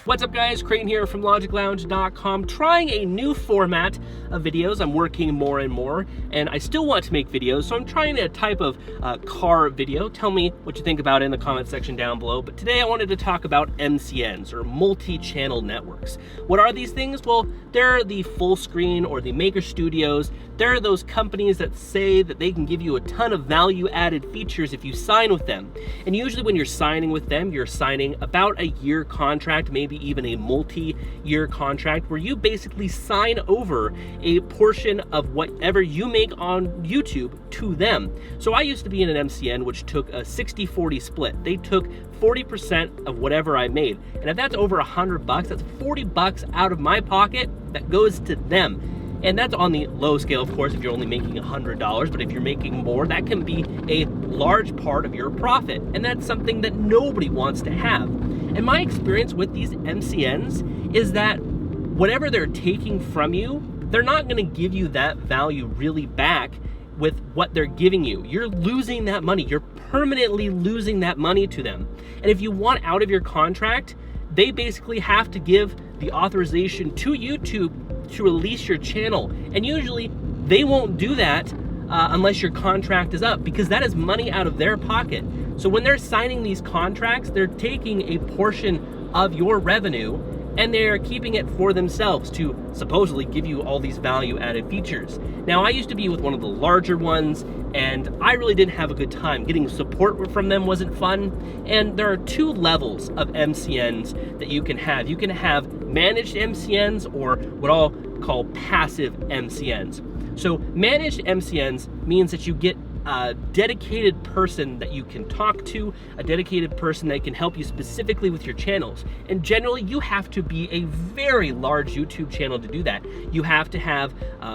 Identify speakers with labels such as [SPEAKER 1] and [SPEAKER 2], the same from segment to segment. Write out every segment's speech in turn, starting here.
[SPEAKER 1] What's up guys, Creighton here from LogicLounge.com, trying a new format of videos. I'm working more and more, and I still want to make videos, so I'm trying a type of car video. Tell me what you think about it in the comment section down below. But today I wanted to talk about MCNs, or multi-channel networks. What are these things? Well, they're the full screen or the maker studios. They're those companies that say that they can give you a ton of value-added features if you sign with them. And usually when you're signing with them, you're signing about a year contract, maybe even a multi-year contract, where you basically sign over a portion of whatever you make on YouTube to them. So I used to be in an MCN which took a 60-40 split. They took 40% of whatever I made. And if that's over $100, that's $40 out of my pocket that goes to them. And that's on the low scale, of course, if you're only making $100, but if you're making more, that can be a large part of your profit. And that's something that nobody wants to have. And my experience with these MCNs is that whatever they're taking from you, they're not gonna give you that value really back with what they're giving you. You're losing that money. You're permanently losing that money to them. And if you want out of your contract, they basically have to give the authorization to YouTube to release your channel. And usually they won't do that unless your contract is up, because that is money out of their pocket. So when they're signing these contracts, they're taking a portion of your revenue and they're keeping it for themselves to supposedly give you all these value-added features. Now, I used to be with one of the larger ones, and I really didn't have a good time. Getting support from them wasn't fun. And there are two levels of MCNs that you can have. You can have managed MCNs, or what I'll call passive MCNs. So managed MCNs means that you get a dedicated person that you can talk to, a dedicated person that can help you specifically with your channels. And generally you have to be a very large YouTube channel to do that. You have to have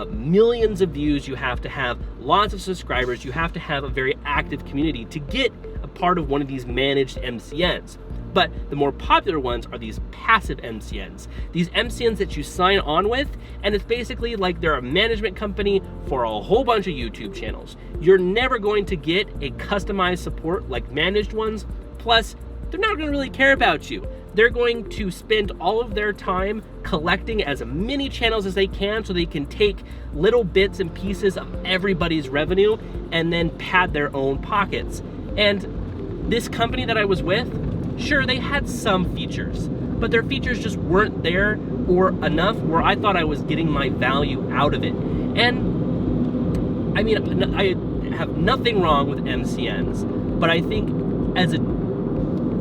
[SPEAKER 1] millions of views, you have to have lots of subscribers, you have to have a very active community to get a part of one of these managed MCNs. But the more popular ones are these passive MCNs. These MCNs that you sign on with, and it's basically like they're a management company for a whole bunch of YouTube channels. You're never going to get a customized support like managed ones, plus they're not gonna really care about you. They're going to spend all of their time collecting as many channels as they can so they can take little bits and pieces of everybody's revenue and then pad their own pockets. And this company that I was with, sure, they had some features, but their features just weren't there or enough where I thought I was getting my value out of it. And I mean, I have nothing wrong with MCNs, but I think as a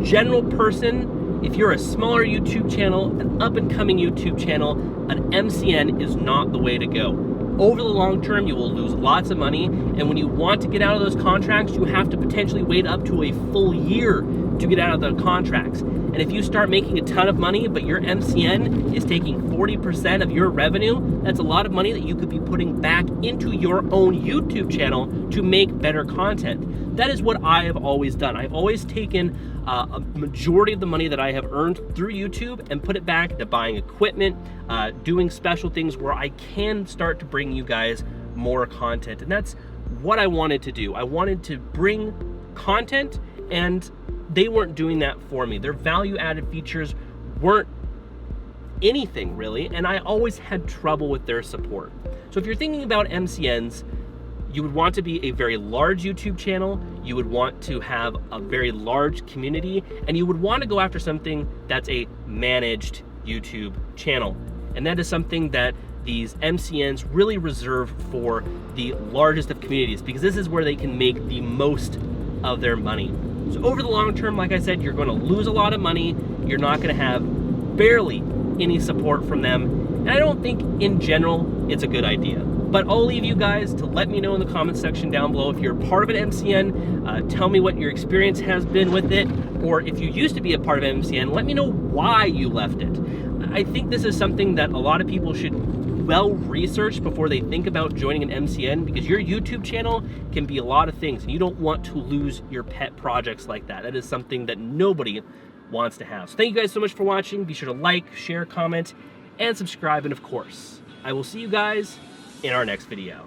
[SPEAKER 1] general person, if you're a smaller YouTube channel, an up-and-coming YouTube channel, an MCN is not the way to go. Over the long term, you will lose lots of money, and when you want to get out of those contracts, you have to potentially wait up to a full year to get out of the contracts. And if you start making a ton of money, but your MCN is taking 40% of your revenue, that's a lot of money that you could be putting back into your own YouTube channel to make better content. That is what I have always done. I've always taken a majority of the money that I have earned through YouTube and put it back into buying equipment, doing special things where I can start to bring you guys more content. And that's what I wanted to do. I wanted to bring content, and they weren't doing that for me. Their value-added features weren't anything really, and I always had trouble with their support. So if you're thinking about MCNs, you would want to be a very large YouTube channel, you would want to have a very large community, and you would want to go after something that's a managed YouTube channel. And that is something that these MCNs really reserve for the largest of communities, because this is where they can make the most of their money. So over the long term, like I said, you're going to lose a lot of money. You're not going to have barely any support from them. And I don't think in general it's a good idea. But I'll leave you guys to let me know in the comment section down below if you're part of an MCN. Tell me what your experience has been with it. Or if you used to be a part of an MCN, let me know why you left it. I think this is something that a lot of people should well research before they think about joining an MCN, because your YouTube channel can be a lot of things and you don't want to lose your pet projects like that. That is something that nobody wants to have. So thank you guys so much for watching. Be sure to like, share, comment, and subscribe. And of course, I will see you guys in our next video.